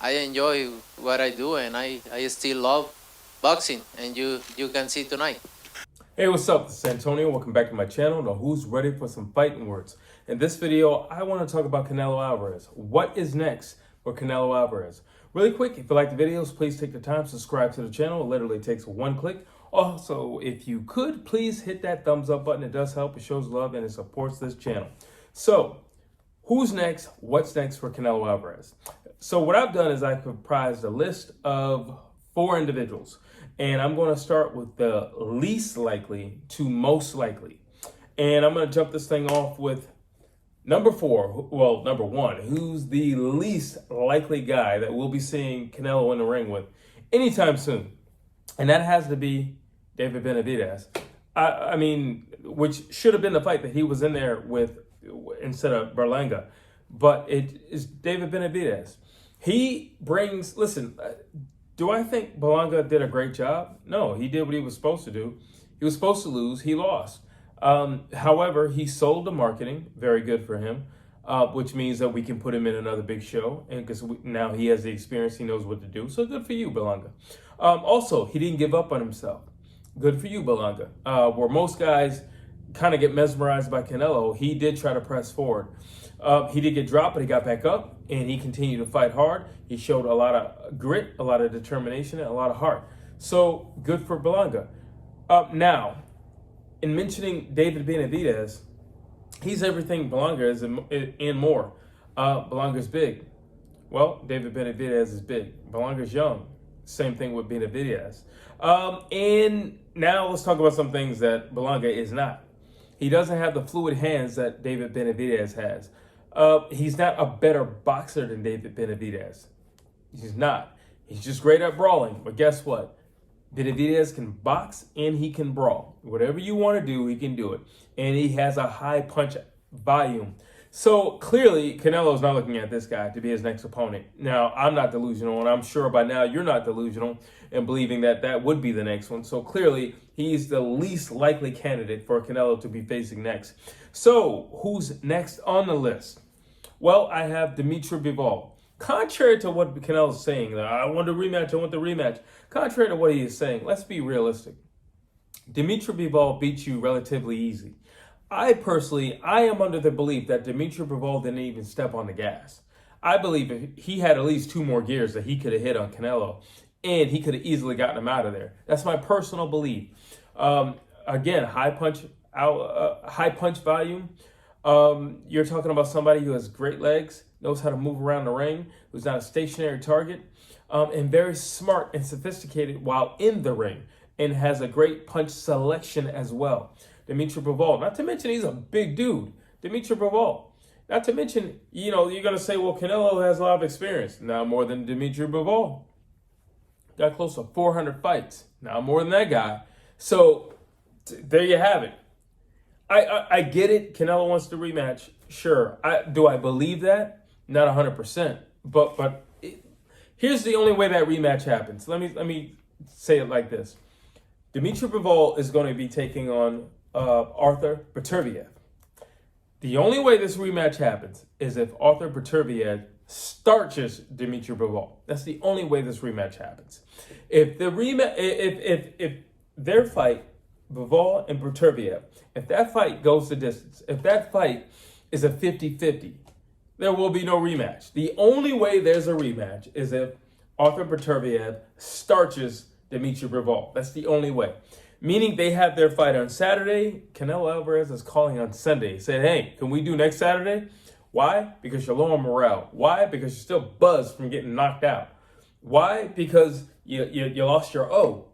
I enjoy what I do, and I still love boxing, and you can see tonight. Hey, what's up? This is Antonio. Welcome back to my channel, The Who's Ready for Some Fighting Words. In this video, I want to talk about Canelo Alvarez. What is next for Canelo Alvarez? Really quick, if you like the videos, please take the time, subscribe to the channel. It literally takes one click. Also, if you could, please hit that thumbs up button. It does help. It shows love and it supports this channel. So, who's next? What's next for Canelo Alvarez? So what I've done is I've comprised a list of 4 individuals. And I'm going to start with the least likely to most likely. And I'm going to jump this thing off with number 1. Who's the least likely guy that we'll be seeing Canelo in the ring with anytime soon? And that has to be David Benavidez. I mean, which should have been the fight that he was in there with instead of Berlanga. But it is David Benavidez. He brings, listen, do I think Berlanga did a great job? No, he did what he was supposed to do. He was supposed to lose. He lost. However, he sold the marketing. Very good for him, which means that we can put him in another big show. And because now he has the experience, he knows what to do. So good for you, Berlanga. Also, he didn't give up on himself. Good for you, Berlanga. Where most guys kind of get mesmerized by Canelo, he did try to press forward. He did get dropped, but he got back up, and he continued to fight hard. He showed a lot of grit, a lot of determination, and a lot of heart. So, good for Berlanga. Now, in mentioning David Benavidez, he's everything Berlanga is and more. Berlanga's big. Well, David Benavidez is big. Berlanga's young. Same thing with Benavidez. And now let's talk about some things that Berlanga is not. He doesn't have the fluid hands that David Benavidez has. He's not a better boxer than David Benavidez. He's not. He's just great at brawling. But guess what? Benavidez can box and he can brawl. Whatever you want to do, he can do it. And he has a high punch volume. So clearly, Canelo's not looking at this guy to be his next opponent. Now, I'm not delusional, and I'm sure by now you're not delusional in believing that that would be the next one. So clearly, he's the least likely candidate for Canelo to be facing next. So who's next on the list? Well, I have Dmitry Bivol. Contrary to what Canelo's saying, I want a rematch, I want the rematch. Contrary to what he is saying, let's be realistic. Dmitry Bivol beat you relatively easy. I am under the belief that Dmitry Bivol didn't even step on the gas. I believe if he had at least 2 more gears that he could have hit on Canelo, and he could have easily gotten him out of there. That's my personal belief. Again, high punch volume. You're talking about somebody who has great legs, knows how to move around the ring, who's not a stationary target, and very smart and sophisticated while in the ring, and has a great punch selection as well. Dmitry Bivol, not to mention he's a big dude. Dmitry Bivol. Not to mention, you're going to say, well, Canelo has a lot of experience. Not more than Dmitry Bivol. Got close to 400 fights. Not more than that guy. So, there you have it. I get it. Canelo wants the rematch. Sure. Do I believe that? Not 100%. But here's the only way that rematch happens. Let me say it like this. Dmitry Bivol is going to be taking on Arthur Beterbiev. The only way this rematch happens is if Arthur Beterbiev starches Dmitry Bivol. That's the only way this rematch happens. If their fight, Bivol and Beterbiev, if that fight goes the distance, if that fight is a 50-50, there will be no rematch. The only way there's a rematch is if Arthur Beterbiev starches Dmitry Bivol. That's the only way. Meaning they have their fight on Saturday. Canelo Alvarez is calling on Sunday. He said, hey, can we do next Saturday? Why? Because you're low on morale. Why? Because you're still buzzed from getting knocked out. Why? Because you lost your O.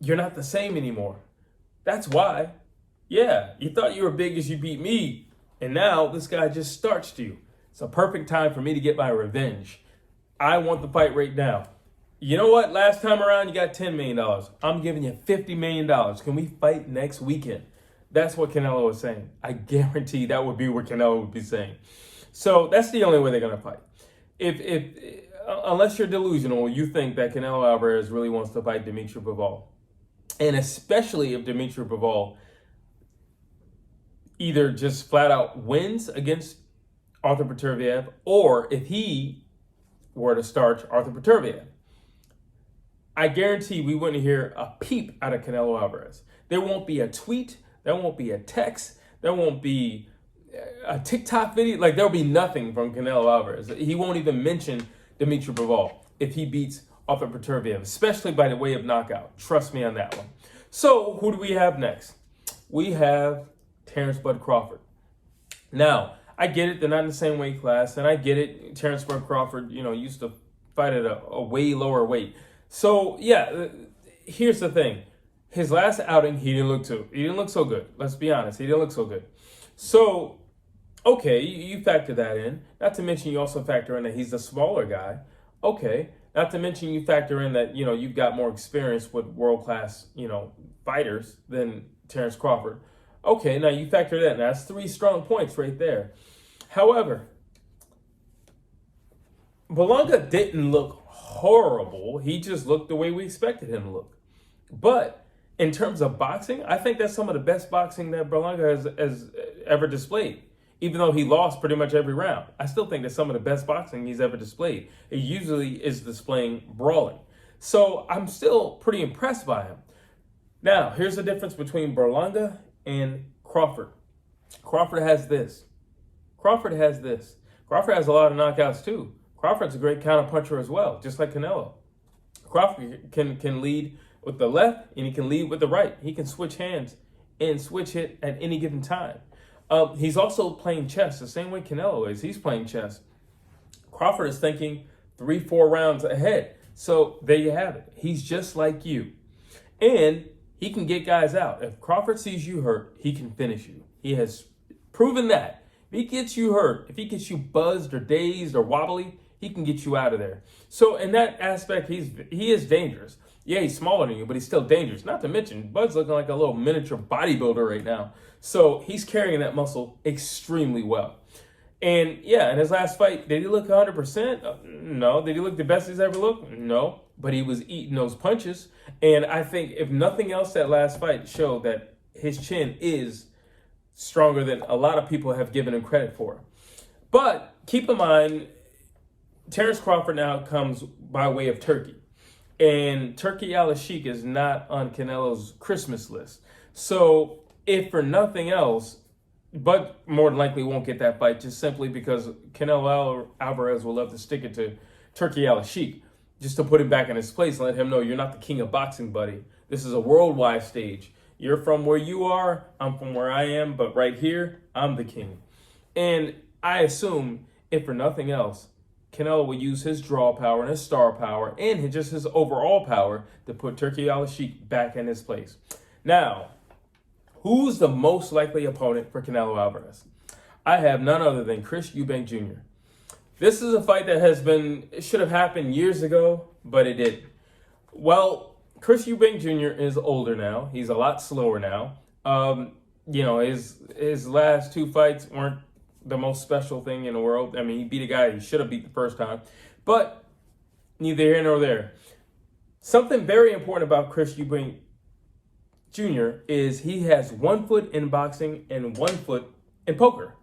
You're not the same anymore. That's why. Yeah, you thought you were big as you beat me, and now this guy just starched you. It's a perfect time for me to get my revenge. I want the fight right now. You know what? Last time around, you got $10 million. I'm giving you $50 million. Can we fight next weekend? That's what Canelo was saying. I guarantee that would be what Canelo would be saying. So that's the only way they're going to fight. Unless you're delusional, you think that Canelo Alvarez really wants to fight Dmitry Bivol. And especially if Dmitry Bivol either just flat out wins against Arthur Beterbiev, or if he were to start Arthur Peterviev, I guarantee we wouldn't hear a peep out of Canelo Alvarez. There won't be a tweet. There won't be a text. There won't be a TikTok video. Like, there'll be nothing from Canelo Alvarez. He won't even mention Dmitry Bivol if he beats Arthur Peterviev, especially by the way of knockout. Trust me on that one. So who do we have next? We have Terence Bud Crawford. Now, I get it. They're not in the same weight class, and I get it. Terence Bud Crawford, used to fight at a way lower weight. So, yeah, here's the thing. His last outing, he didn't look so good. Let's be honest. He didn't look so good. So, okay, you factor that in. Not to mention you also factor in that he's the smaller guy. Okay. Not to mention you factor in that, you've got more experience with world-class, fighters than Terence Crawford. Okay, now you factor that in. That's 3 strong points right there. However, Berlanga didn't look horrible. He just looked the way we expected him to look. But in terms of boxing, I think that's some of the best boxing that Berlanga has ever displayed. Even though he lost pretty much every round, I still think that's some of the best boxing he's ever displayed. He usually is displaying brawling. So I'm still pretty impressed by him. Now, here's the difference between Berlanga and Crawford. Crawford has this. Crawford has a lot of knockouts too. Crawford's a great counterpuncher as well, just like Canelo. Crawford can lead with the left and he can lead with the right. He can switch hands and switch it at any given time. He's also playing chess the same way Canelo is. He's playing chess. Crawford is thinking 3-4 rounds ahead. So there you have it. He's just like you. And he can get guys out. If Crawford sees you hurt, he can finish you. He has proven that. If he gets you hurt, if he gets you buzzed or dazed or wobbly, he can get you out of there. So in that aspect, he is dangerous. Yeah, he's smaller than you, but he's still dangerous. Not to mention, Bud's looking like a little miniature bodybuilder right now. So he's carrying that muscle extremely well. And yeah, in his last fight, did he look 100%? No. Did he look the best he's ever looked? No. But he was eating those punches. And I think, if nothing else, that last fight showed that his chin is stronger than a lot of people have given him credit for. But keep in mind, Terence Crawford now comes by way of Turkey. And Turkey Al-Sheikh is not on Canelo's Christmas list. So if for nothing else, Bud more than likely won't get that fight just simply because Canelo Alvarez will love to stick it to Turkey Al-Sheikh just to put him back in his place and let him know you're not the king of boxing, buddy. This is a worldwide stage. You're from where you are, I'm from where I am, but right here, I'm the king. And I assume, if for nothing else, Canelo will use his draw power and his star power and just his overall power to put Turkey Al-Sheikh back in his place. Now, who's the most likely opponent for Canelo Alvarez? I have none other than Chris Eubank Jr. This is a fight that it should have happened years ago, but it didn't. Well, Chris Eubank Jr. is older now. He's a lot slower now. His last 2 fights weren't the most special thing in the world. I mean, he beat a guy he should have beat the first time. But neither here nor there. Something very important about Chris Eubank Jr. is he has 1 foot in boxing and 1 foot in poker.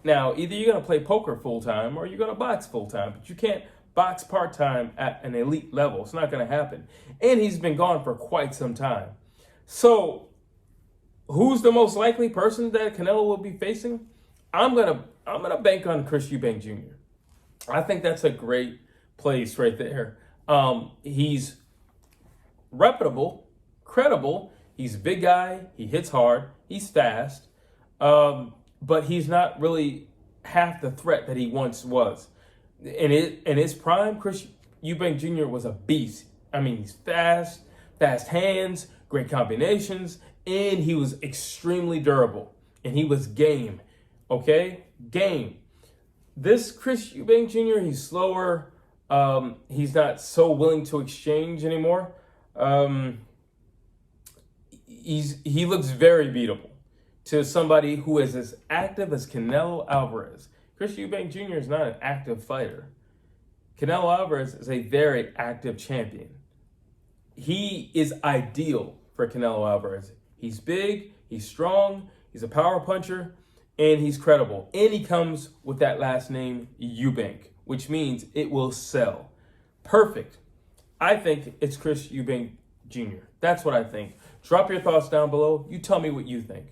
Now, either you're going to play poker full-time or you're going to box full-time, but you can't box part-time at an elite level. It's not going to happen. And he's been gone for quite some time. So, who's the most likely person that Canelo will be facing? I'm gonna bank on Chris Eubank Jr. I think that's a great place right there. He's reputable, credible. He's a big guy. He hits hard. He's fast. But he's not really half the threat that he once was. In his prime, Chris Eubank Jr. was a beast. I mean, he's fast hands, great combinations, and he was extremely durable. And he was game. Okay? Game. This Chris Eubank Jr., he's slower. He's not so willing to exchange anymore. He looks very beatable to somebody who is as active as Canelo Alvarez. Chris Eubank Jr. is not an active fighter. Canelo Alvarez is a very active champion. He is ideal for Canelo Alvarez. He's big, he's strong, he's a power puncher, and he's credible. And he comes with that last name, Eubank, which means it will sell. Perfect. I think it's Chris Eubank Jr. That's what I think. Drop your thoughts down below. You tell me what you think.